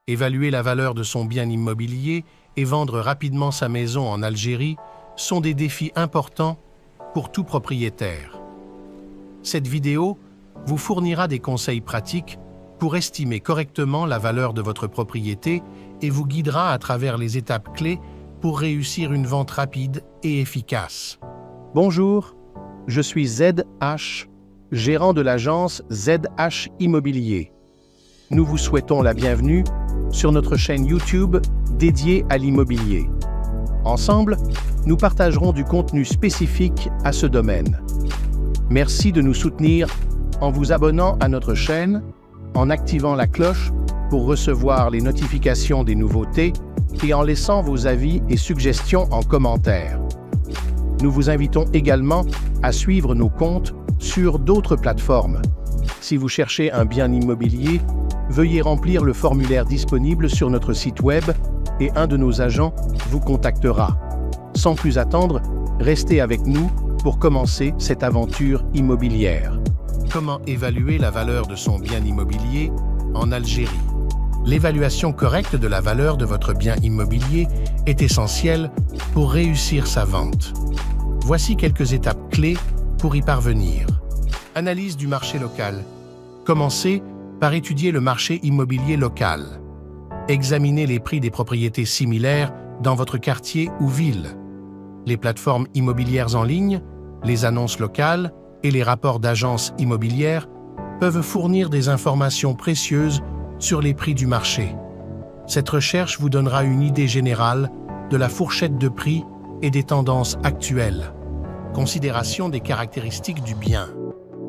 Évaluer la valeur de son bien immobilier et vendre rapidement sa maison en Algérie sont des défis importants pour tout propriétaire. Cette vidéo vous fournira des conseils pratiques pour estimer correctement la valeur de votre propriété et vous guidera à travers les étapes clés pour réussir une vente rapide et efficace. Bonjour, je suis ZH, gérant de l'agence ZH Immobilier. Nous vous souhaitons la bienvenue sur notre chaîne YouTube dédiée à l'immobilier. Ensemble, nous partagerons du contenu spécifique à ce domaine. Merci de nous soutenir en vous abonnant à notre chaîne, en activant la cloche pour recevoir les notifications des nouveautés et en laissant vos avis et suggestions en commentaire. Nous vous invitons également à suivre nos comptes sur d'autres plateformes. Si vous cherchez un bien immobilier, veuillez remplir le formulaire disponible sur notre site web et un de nos agents vous contactera. Sans plus attendre, restez avec nous pour commencer cette aventure immobilière. Comment évaluer la valeur de son bien immobilier en Algérie? L'évaluation correcte de la valeur de votre bien immobilier est essentielle pour réussir sa vente. Voici quelques étapes clés pour y parvenir. Analyse du marché local. Commencez par étudier le marché immobilier local. Examinez les prix des propriétés similaires dans votre quartier ou ville. Les plateformes immobilières en ligne, les annonces locales et les rapports d'agences immobilières peuvent fournir des informations précieuses sur les prix du marché. Cette recherche vous donnera une idée générale de la fourchette de prix et des tendances actuelles. Considération des caractéristiques du bien.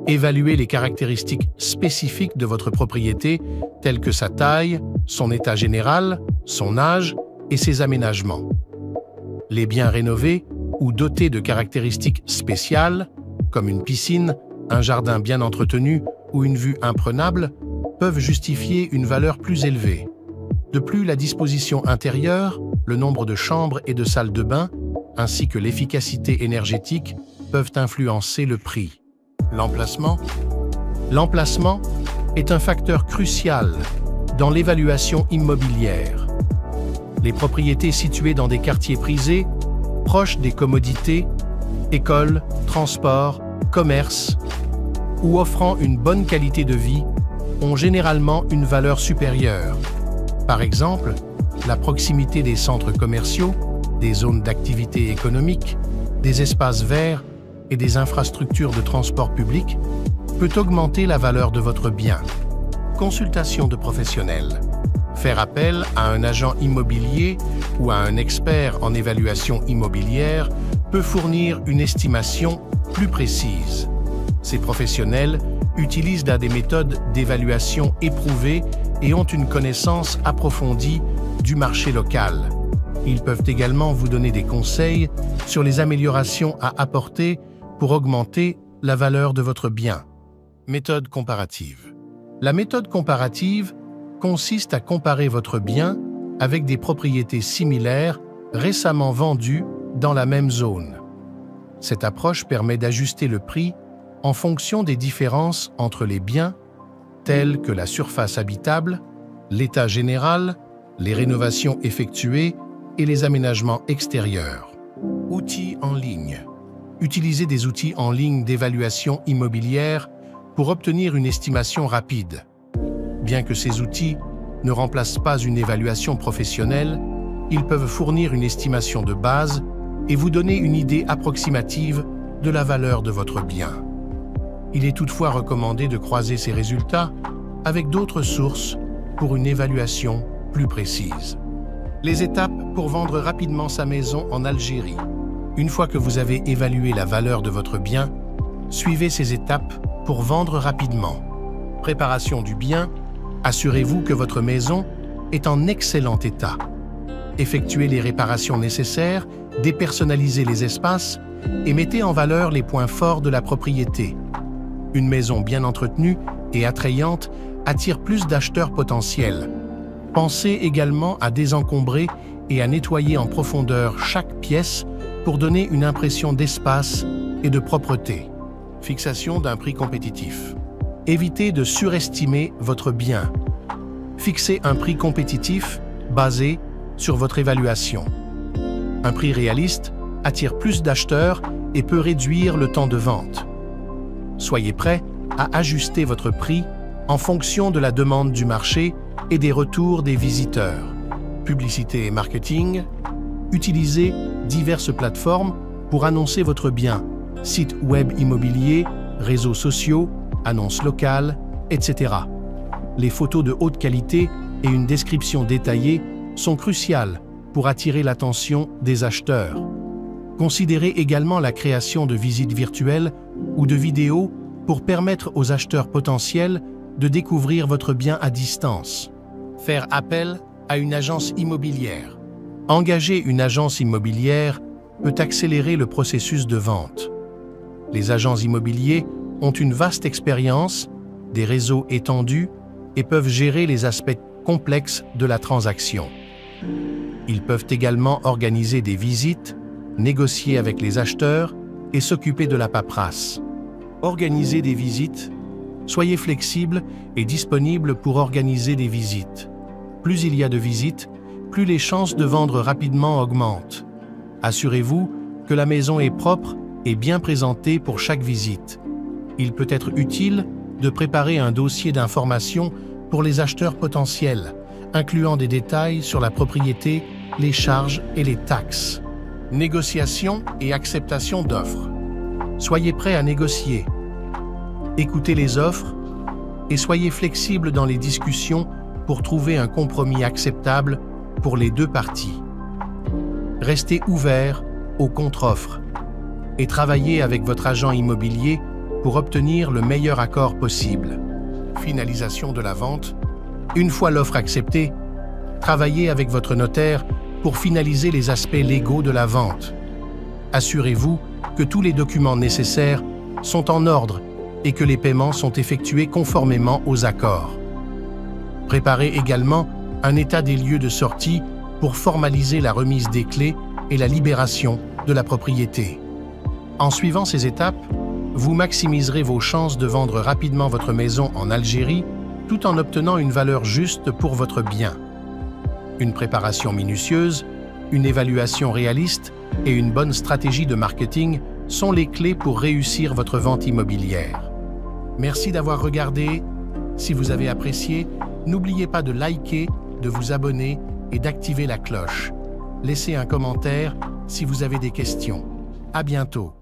Évaluez les caractéristiques spécifiques de votre propriété, telles que sa taille, son état général, son âge et ses aménagements. Les biens rénovés ou dotés de caractéristiques spéciales, comme une piscine, un jardin bien entretenu ou une vue imprenable, peuvent justifier une valeur plus élevée. De plus, la disposition intérieure, le nombre de chambres et de salles de bain, ainsi que l'efficacité énergétique peuvent influencer le prix. L'emplacement. L'emplacement est un facteur crucial dans l'évaluation immobilière. Les propriétés situées dans des quartiers prisés, proches des commodités, écoles, transports, commerces, ou offrant une bonne qualité de vie, ont généralement une valeur supérieure. Par exemple, la proximité des centres commerciaux, des zones d'activité économique, des espaces verts et des infrastructures de transport public peut augmenter la valeur de votre bien. Consultation de professionnels. Faire appel à un agent immobilier ou à un expert en évaluation immobilière peut fournir une estimation plus précise. Ces professionnels utilisent des méthodes d'évaluation éprouvées et ont une connaissance approfondie du marché local. Ils peuvent également vous donner des conseils sur les améliorations à apporter pour augmenter la valeur de votre bien. Méthode comparative. La méthode comparative consiste à comparer votre bien avec des propriétés similaires récemment vendues dans la même zone. Cette approche permet d'ajuster le prix en fonction des différences entre les biens, tels que la surface habitable, l'état général, les rénovations effectuées et les aménagements extérieurs. Outils en ligne. Utilisez des outils en ligne d'évaluation immobilière pour obtenir une estimation rapide. Bien que ces outils ne remplacent pas une évaluation professionnelle, ils peuvent fournir une estimation de base et vous donner une idée approximative de la valeur de votre bien. Il est toutefois recommandé de croiser ces résultats avec d'autres sources pour une évaluation plus précise. Les étapes pour vendre rapidement sa maison en Algérie. Une fois que vous avez évalué la valeur de votre bien, suivez ces étapes pour vendre rapidement. Préparation du bien. Assurez-vous que votre maison est en excellent état. Effectuez les réparations nécessaires, dépersonnalisez les espaces et mettez en valeur les points forts de la propriété. Une maison bien entretenue et attrayante attire plus d'acheteurs potentiels. Pensez également à désencombrer et à nettoyer en profondeur chaque pièce pour donner une impression d'espace et de propreté. Fixation d'un prix compétitif. Évitez de surestimer votre bien. Fixez un prix compétitif basé sur votre évaluation. Un prix réaliste attire plus d'acheteurs et peut réduire le temps de vente. Soyez prêt à ajuster votre prix en fonction de la demande du marché et des retours des visiteurs. Publicité et marketing. Utilisez diverses plateformes pour annoncer votre bien, sites web immobiliers, réseaux sociaux, annonces locales, etc. Les photos de haute qualité et une description détaillée sont cruciales pour attirer l'attention des acheteurs. Considérez également la création de visites virtuelles ou de vidéos pour permettre aux acheteurs potentiels de découvrir votre bien à distance. Faire appel à une agence immobilière. Engager une agence immobilière peut accélérer le processus de vente. Les agents immobiliers ont une vaste expérience, des réseaux étendus et peuvent gérer les aspects complexes de la transaction. Ils peuvent également organiser des visites, négocier avec les acheteurs et s'occuper de la paperasse. Organiser des visites. Soyez flexible et disponible pour organiser des visites. Plus il y a de visites, plus les chances de vendre rapidement augmentent. Assurez-vous que la maison est propre et bien présentée pour chaque visite. Il peut être utile de préparer un dossier d'information pour les acheteurs potentiels, incluant des détails sur la propriété, les charges et les taxes. Négociation et acceptation d'offres. Soyez prêt à négocier. Écoutez les offres et soyez flexible dans les discussions pour trouver un compromis acceptable pour les deux parties. Restez ouvert aux contre-offres et travaillez avec votre agent immobilier pour obtenir le meilleur accord possible. Finalisation de la vente. Une fois l'offre acceptée, travaillez avec votre notaire pour finaliser les aspects légaux de la vente. Assurez-vous que tous les documents nécessaires sont en ordre et que les paiements sont effectués conformément aux accords. Préparez également un état des lieux de sortie pour formaliser la remise des clés et la libération de la propriété. En suivant ces étapes, vous maximiserez vos chances de vendre rapidement votre maison en Algérie tout en obtenant une valeur juste pour votre bien. Une préparation minutieuse, une évaluation réaliste et une bonne stratégie de marketing sont les clés pour réussir votre vente immobilière. Merci d'avoir regardé. Si vous avez apprécié, n'oubliez pas de liker, de vous abonner et d'activer la cloche. Laissez un commentaire si vous avez des questions. À bientôt.